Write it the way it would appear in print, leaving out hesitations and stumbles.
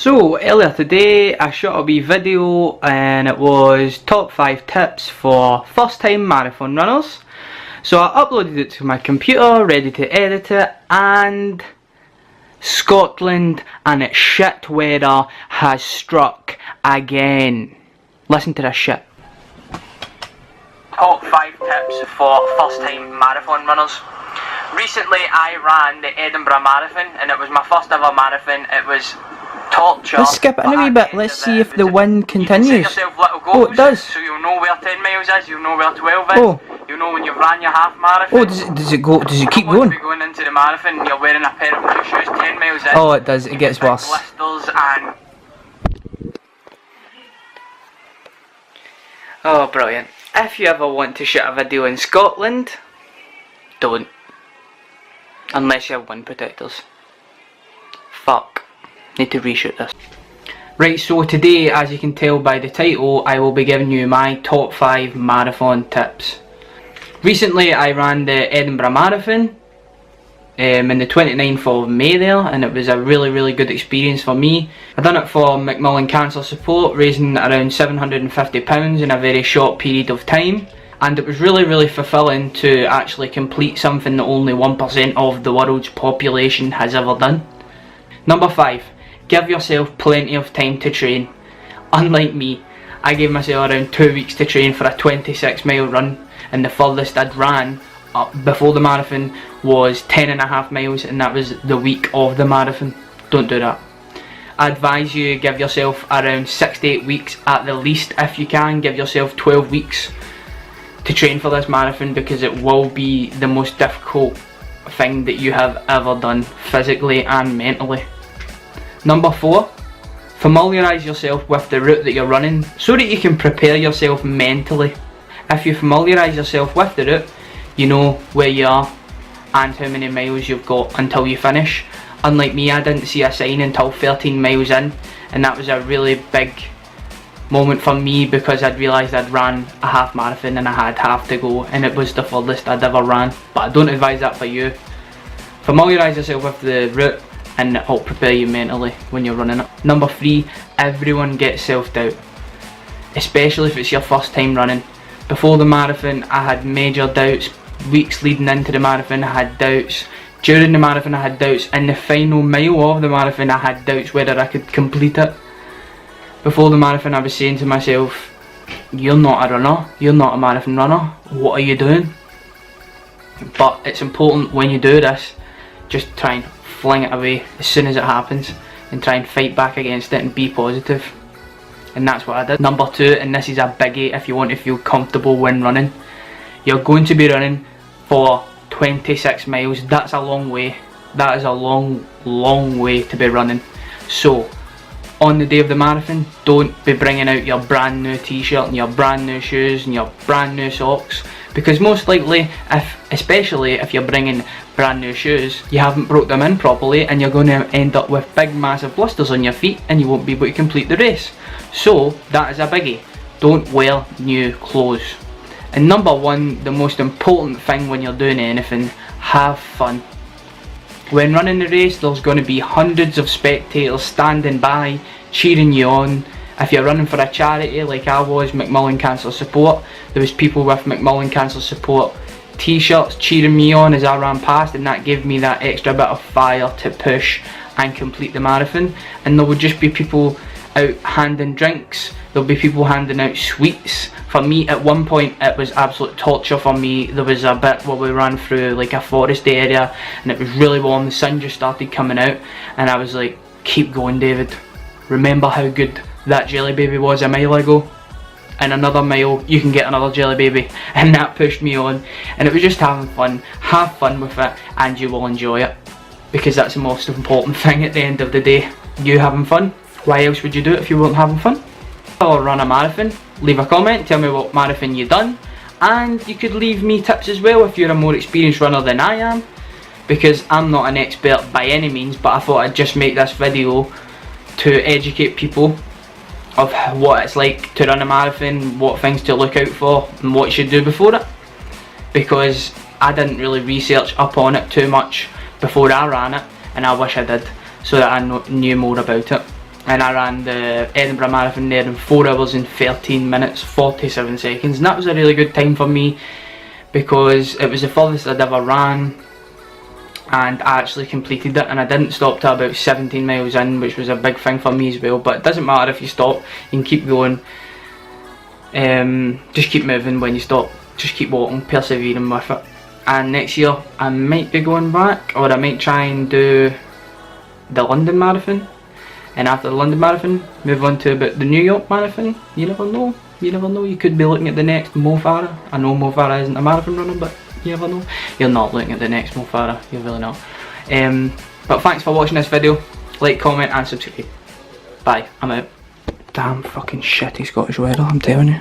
So earlier today I shot a wee video and it was top 5 tips for first time marathon runners. So I uploaded it to my computer, ready to edit it, and Scotland and its shit weather has struck again. Listen to this shit. Top 5 tips for first time marathon runners. Recently I ran the Edinburgh Marathon and it was my first ever marathon. It was torture. Let's skip it in a wee bit. Let's see if the wind continues. Oh, it does. So you'll know where 10 miles is, you'll know where 12 is. Oh. You'll know when you've ran your half marathon. Oh, does it keep going? You're going into the marathon and you're wearing a pair of blue shoes 10 miles in. Oh, it does. It gets worse. Blisters and... Oh, brilliant. If you ever want to shoot a video in Scotland, don't. Unless you have wind protectors. Fuck. Need to reshoot this. Right, so today, as you can tell by the title, I will be giving you my top 5 marathon tips. Recently I ran the Edinburgh Marathon in the 29th of May there, and it was a really good experience for me. I done it for Macmillan Cancer Support, raising around £750 in a very short period of time, and it was really fulfilling to actually complete something that only 1% of the world's population has ever done. Number 5. Give yourself plenty of time to train. Unlike me, I gave myself around 2 weeks to train for a 26-mile run, and the furthest I'd ran up before the marathon was 10.5 miles, and that was the week of the marathon. Don't do that. I advise you give yourself around 6 to 8 weeks at the least. If you can, give yourself 12 weeks to train for this marathon, because it will be the most difficult thing that you have ever done, physically and mentally. Number 4, familiarise yourself with the route that you're running so that you can prepare yourself mentally. If you familiarise yourself with the route, you know where you are and how many miles you've got until you finish. Unlike me, I didn't see a sign until 13 miles in, and that was a really big moment for me because I'd realised I'd ran a half marathon and I had half to go, and it was the furthest I'd ever ran. But I don't advise that for you. Familiarise yourself with the route and it'll prepare you mentally when you're running it. Number 3, everyone gets self-doubt, especially if it's your first time running. Before the marathon I had major doubts, weeks leading into the marathon I had doubts, during the marathon I had doubts, in the final mile of the marathon I had doubts whether I could complete it. Before the marathon I was saying to myself, you're not a runner, you're not a marathon runner, what are you doing? But it's important when you do this, just try and fling it away as soon as it happens and try and fight back against it and be positive. And that's what I did. Number 2, and this is a biggie if you want to feel comfortable when running. You're going to be running for 26 miles. That's a long way. That is a long way to be running. So on the day of the marathon, don't be bringing out your brand new t-shirt and your brand new shoes and your brand new socks, because most likely, especially if you're bringing brand new shoes, you haven't broke them in properly and you're going to end up with big massive blisters on your feet and you won't be able to complete the race. So that is a biggie. Don't wear new clothes. And number 1, the most important thing when you're doing anything, have fun. When running the race, there's going to be hundreds of spectators standing by, cheering you on. If you're running for a charity like I was, Macmillan Cancer Support, there was people with Macmillan Cancer Support t-shirts cheering me on as I ran past, and that gave me that extra bit of fire to push and complete the marathon. And there would just be people out handing drinks, there'll be people handing out sweets. For me, at one point it was absolute torture for me. There was a bit where we ran through like a forest area and it was really warm, the sun just started coming out, and I was like, keep going David, remember how good that jelly baby was a mile ago, in another mile you can get another jelly baby. And that pushed me on, and it was just having fun. Have fun with it and you will enjoy it, because that's the most important thing at the end of the day, you having fun. Why else would you do it if you weren't having fun? Or run a marathon, leave a comment, tell me what marathon you've done, and you could leave me tips as well if you're a more experienced runner than I am, because I'm not an expert by any means, but I thought I'd just make this video to educate people of what it's like to run a marathon, what things to look out for and what you should do before it, because I didn't really research up on it too much before I ran it, and I wish I did, so that I knew more about it. and I ran the Edinburgh Marathon there in 4 hours and 13 minutes 47 seconds, and that was a really good time for me because it was the furthest I'd ever ran, and I actually completed it, and I didn't stop till about 17 miles in, which was a big thing for me as well. But it doesn't matter if you stop, you can keep going. Just keep moving when you stop, just keep walking, persevering with it. And next year I might be going back, or I might try and do the London Marathon, and after the London Marathon move on to about the New York Marathon. You never know, you never know, you could be looking at the next Mo Farah. I know Mo Farah isn't a marathon runner, but you never know. You're not looking at the next Mo Farah, you're really not. But thanks for watching this video, like, comment and subscribe. Bye, I'm out. Damn fucking shitty Scottish weather, I'm telling you.